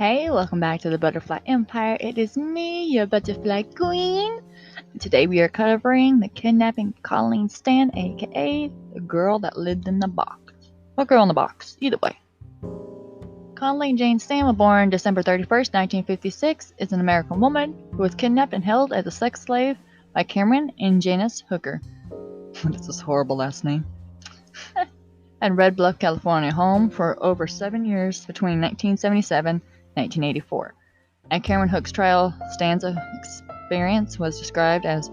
Hey, welcome back to the Butterfly Empire. It is me, your Butterfly Queen. Today we are covering the kidnapping of Colleen Stan, aka the girl that lived in the box. Or girl in the box, either way. Colleen Jane Stan was born December 31st, 1956, is an American woman who was kidnapped and held as a sex slave by Cameron and Janice Hooker. That's a horrible last name. At Red Bluff, California home for over 7 years between 1977 and 1984. At Cameron Hook's trial, Stan's experience was described as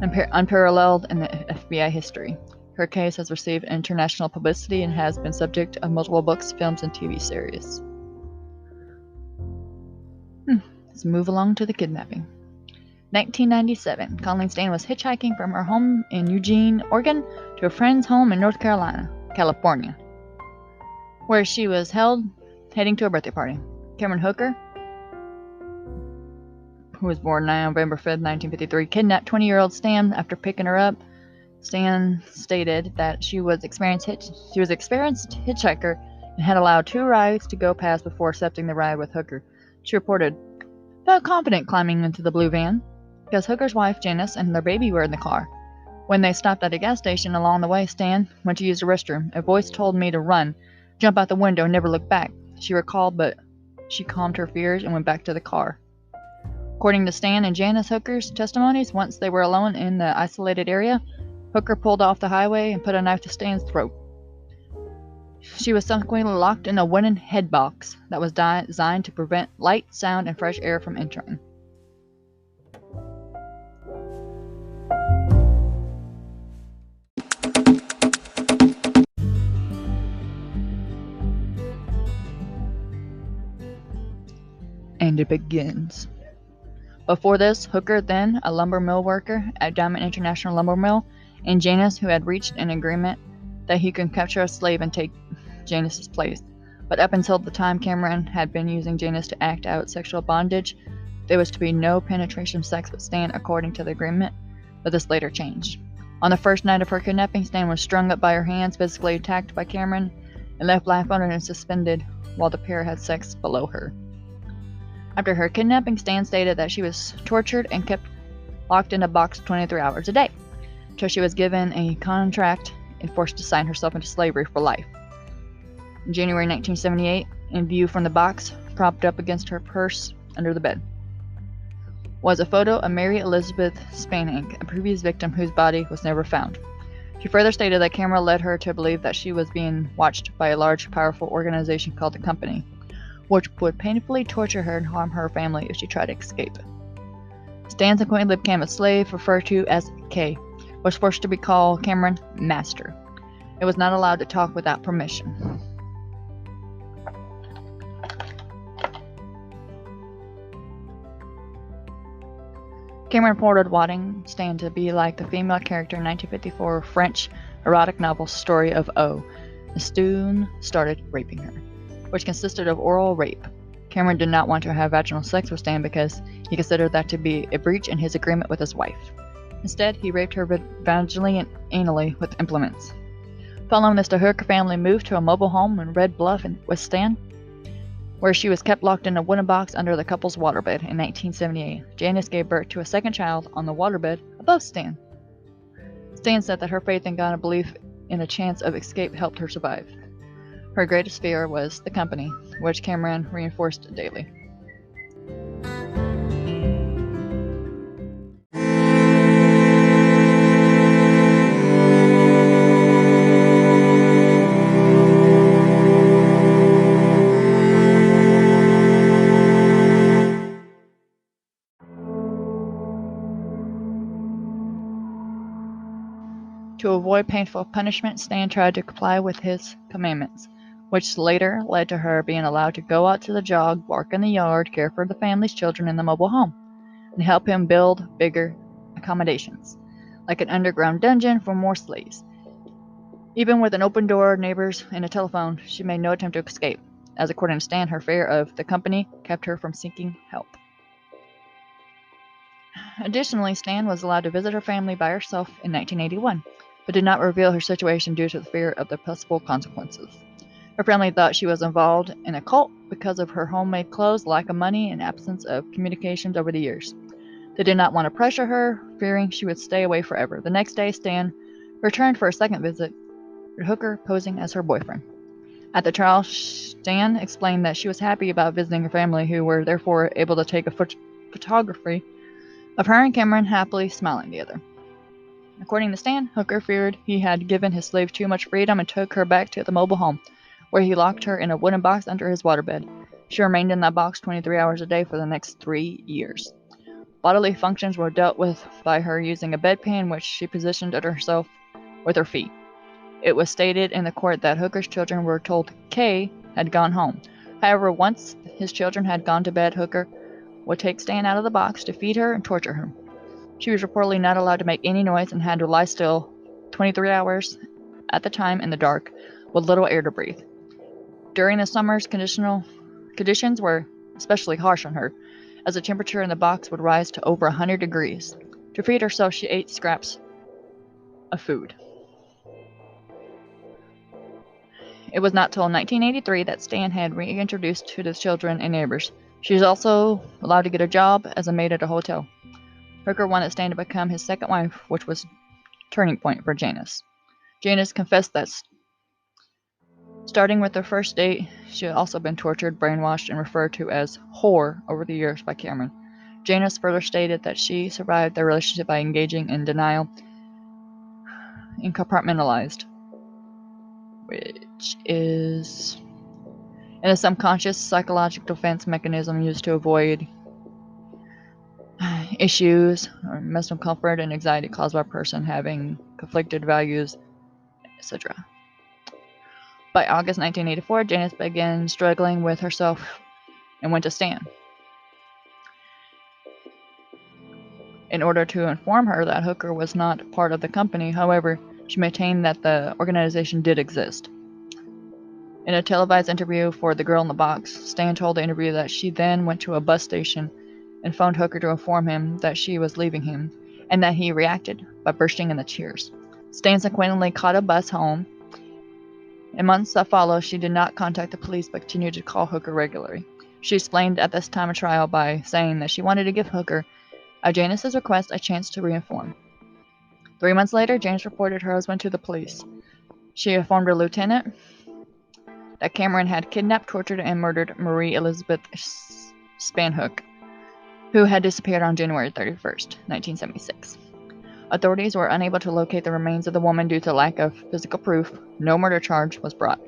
unparalleled in the FBI history. Her case has received international publicity and has been subject of multiple books, films, and TV series. Let's move along to the kidnapping. 1997, Colleen Stan was hitchhiking from her home in Eugene, Oregon, to a friend's home in North California, where she was heading to a birthday party. Cameron Hooker, who was born November 5th, 1953, kidnapped 20-year-old Stan after picking her up. Stan stated that she was an experienced hitchhiker and had allowed 2 rides to go past before accepting the ride with Hooker. She reported, "Felt confident climbing into the blue van," because Hooker's wife, Janice, and their baby were in the car. When they stopped at a gas station along the way, Stan went to use the restroom. A voice told me to run, jump out the window, and never look back. She recalled, but she calmed her fears and went back to the car. According to Stan and Janice Hooker's testimonies, once they were alone in the isolated area, Hooker pulled off the highway and put a knife to Stan's throat. She was subsequently locked in a wooden head box that was designed to prevent light, sound, and fresh air from entering. And it begins. Before this, Hooker, then a lumber mill worker at Diamond International Lumber Mill, and Janice, who had reached an agreement that he could capture a slave and take Janice's place. But up until the time Cameron had been using Janice to act out sexual bondage, there was to be no penetration sex with Stan according to the agreement, but this later changed. On the first night of her kidnapping, Stan was strung up by her hands, physically attacked by Cameron, and left blindfolded and suspended while the pair had sex below her. After her kidnapping, Stan stated that she was tortured and kept locked in a box 23 hours a day, until she was given a contract and forced to sign herself into slavery for life. In January 1978, in view from the box, propped up against her purse under the bed, was a photo of Mary Elizabeth Spanink, a previous victim whose body was never found. She further stated that Cameron led her to believe that she was being watched by a large, powerful organization called the Company, which would painfully torture her and harm her family if she tried to escape. Stan subsequently became a slave referred to as K, was forced to be called Cameron Master. It was not allowed to talk without permission. Cameron reported wanting Stan to be like the female character in 1954 French erotic novel Story of O, and soon started raping her, which consisted of oral rape. Cameron did not want to have vaginal sex with Stan because he considered that to be a breach in his agreement with his wife. Instead, he raped her vaginally and anally with implements. Following this, the Hooker family moved to a mobile home in Red Bluff with Stan, where she was kept locked in a wooden box under the couple's waterbed in 1978. Janice gave birth to a second child on the waterbed above Stan. Stan said that her faith in God and belief in a chance of escape helped her survive. Her greatest fear was the Company, which Cameron reinforced daily. To avoid painful punishment, Stan tried to comply with his commandments, which later led to her being allowed to go out to the jog, work in the yard, care for the family's children in the mobile home, and help him build bigger accommodations, like an underground dungeon for more slaves. Even with an open door, neighbors, and a telephone, she made no attempt to escape, as according to Stan, her fear of the Company kept her from seeking help. Additionally, Stan was allowed to visit her family by herself in 1981, but did not reveal her situation due to the fear of the possible consequences. Her family thought she was involved in a cult because of her homemade clothes, lack of money, and absence of communications over the years. They did not want to pressure her, fearing she would stay away forever. The next day, Stan returned for a second visit, with Hooker posing as her boyfriend. At the trial, Stan explained that she was happy about visiting her family, who were therefore able to take a photography of her and Cameron happily smiling together. According to Stan, Hooker feared he had given his slave too much freedom and took her back to the mobile home, where he locked her in a wooden box under his waterbed. She remained in that box 23 hours a day for the next 3 years. Bodily functions were dealt with by her using a bedpan which she positioned under herself with her feet. It was stated in the court that Hooker's children were told Kay had gone home. However, once his children had gone to bed, Hooker would take Stan out of the box to feed her and torture her. She was reportedly not allowed to make any noise and had to lie still 23 hours at the time in the dark, with little air to breathe. During the summers, conditions were especially harsh on her, as the temperature in the box would rise to over 100 degrees. To feed herself, she ate scraps of food. It was not till 1983 that Stan had reintroduced to the children and neighbors. She was also allowed to get a job as a maid at a hotel. Hooker wanted Stan to become his second wife, which was a turning point for Janice. Janice confessed that starting with their first date, she had also been tortured, brainwashed, and referred to as whore over the years by Cameron. Janice further stated that she survived their relationship by engaging in denial and compartmentalized, which is a subconscious psychological defense mechanism used to avoid issues or mental comfort and anxiety caused by a person having conflicted values, etc. By August 1984, Janice began struggling with herself and went to Stan in order to inform her that Hooker was not part of the company. However, she maintained that the organization did exist. In a televised interview for The Girl in the Box, Stan told the interviewer that she then went to a bus station and phoned Hooker to inform him that she was leaving him, and that he reacted by bursting into tears. Stan subsequently caught a bus home. In months that followed, she did not contact the police but continued to call Hooker regularly. She explained at this time of trial by saying that she wanted to give Hooker, at Janice's request, a chance to reinform. 3 months later, Janice reported her husband to the police. She informed her lieutenant that Cameron had kidnapped, tortured, and murdered Marie Elizabeth Spanhook, who had disappeared on January 31st, 1976. Authorities were unable to locate the remains of the woman due to lack of physical proof. No murder charge was brought.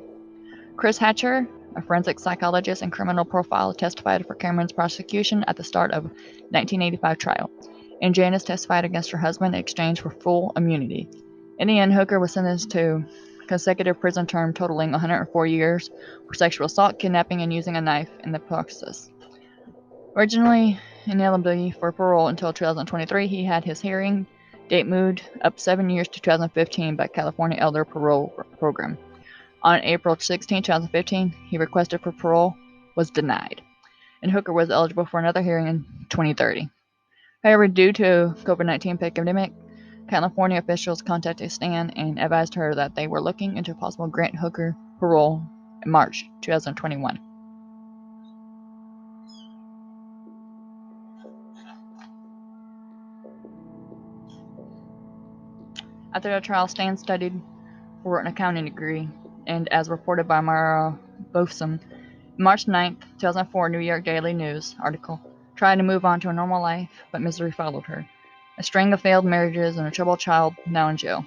Chris Hatcher, a forensic psychologist and criminal profiler, testified for Cameron's prosecution at the start of 1985 trial, and Janice testified against her husband in exchange for full immunity. In the end, Hooker was sentenced to consecutive prison term totaling 104 years for sexual assault, kidnapping, and using a knife in the process. Originally ineligible for parole until 2023, he had his hearing date moved up 7 years to 2015 by California Elder Parole Program. On April 16, 2015, he requested for parole, was denied, and Hooker was eligible for another hearing in 2030. However, due to COVID-19 pandemic, California officials contacted Stan and advised her that they were looking into possible grant Hooker parole in March 2021. After the trial, Stan studied for an accounting degree, and as reported by Mara Botham, March 9, 2004, New York Daily News article, tried to move on to a normal life, but misery followed her. A string of failed marriages and a troubled child, now in jail.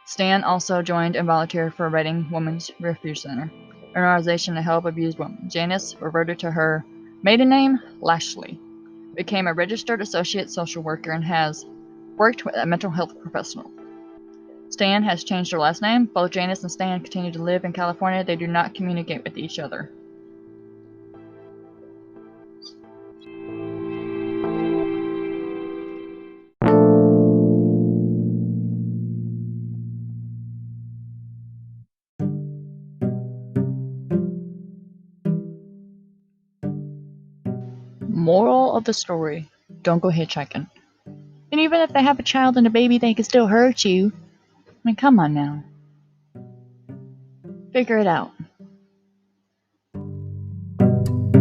Stan also joined and volunteered for Reading Women's Refuge Center, an organization to help abused women. Janice reverted to her maiden name, Lashley, became a registered associate social worker, and has worked with a mental health professional. Stan has changed her last name. Both Janice and Stan continue to live in California. They do not communicate with each other. Moral of the story: don't go hitchhiking. And even if they have a child and a baby, they can still hurt you. I mean, come on now. Figure it out. Bye.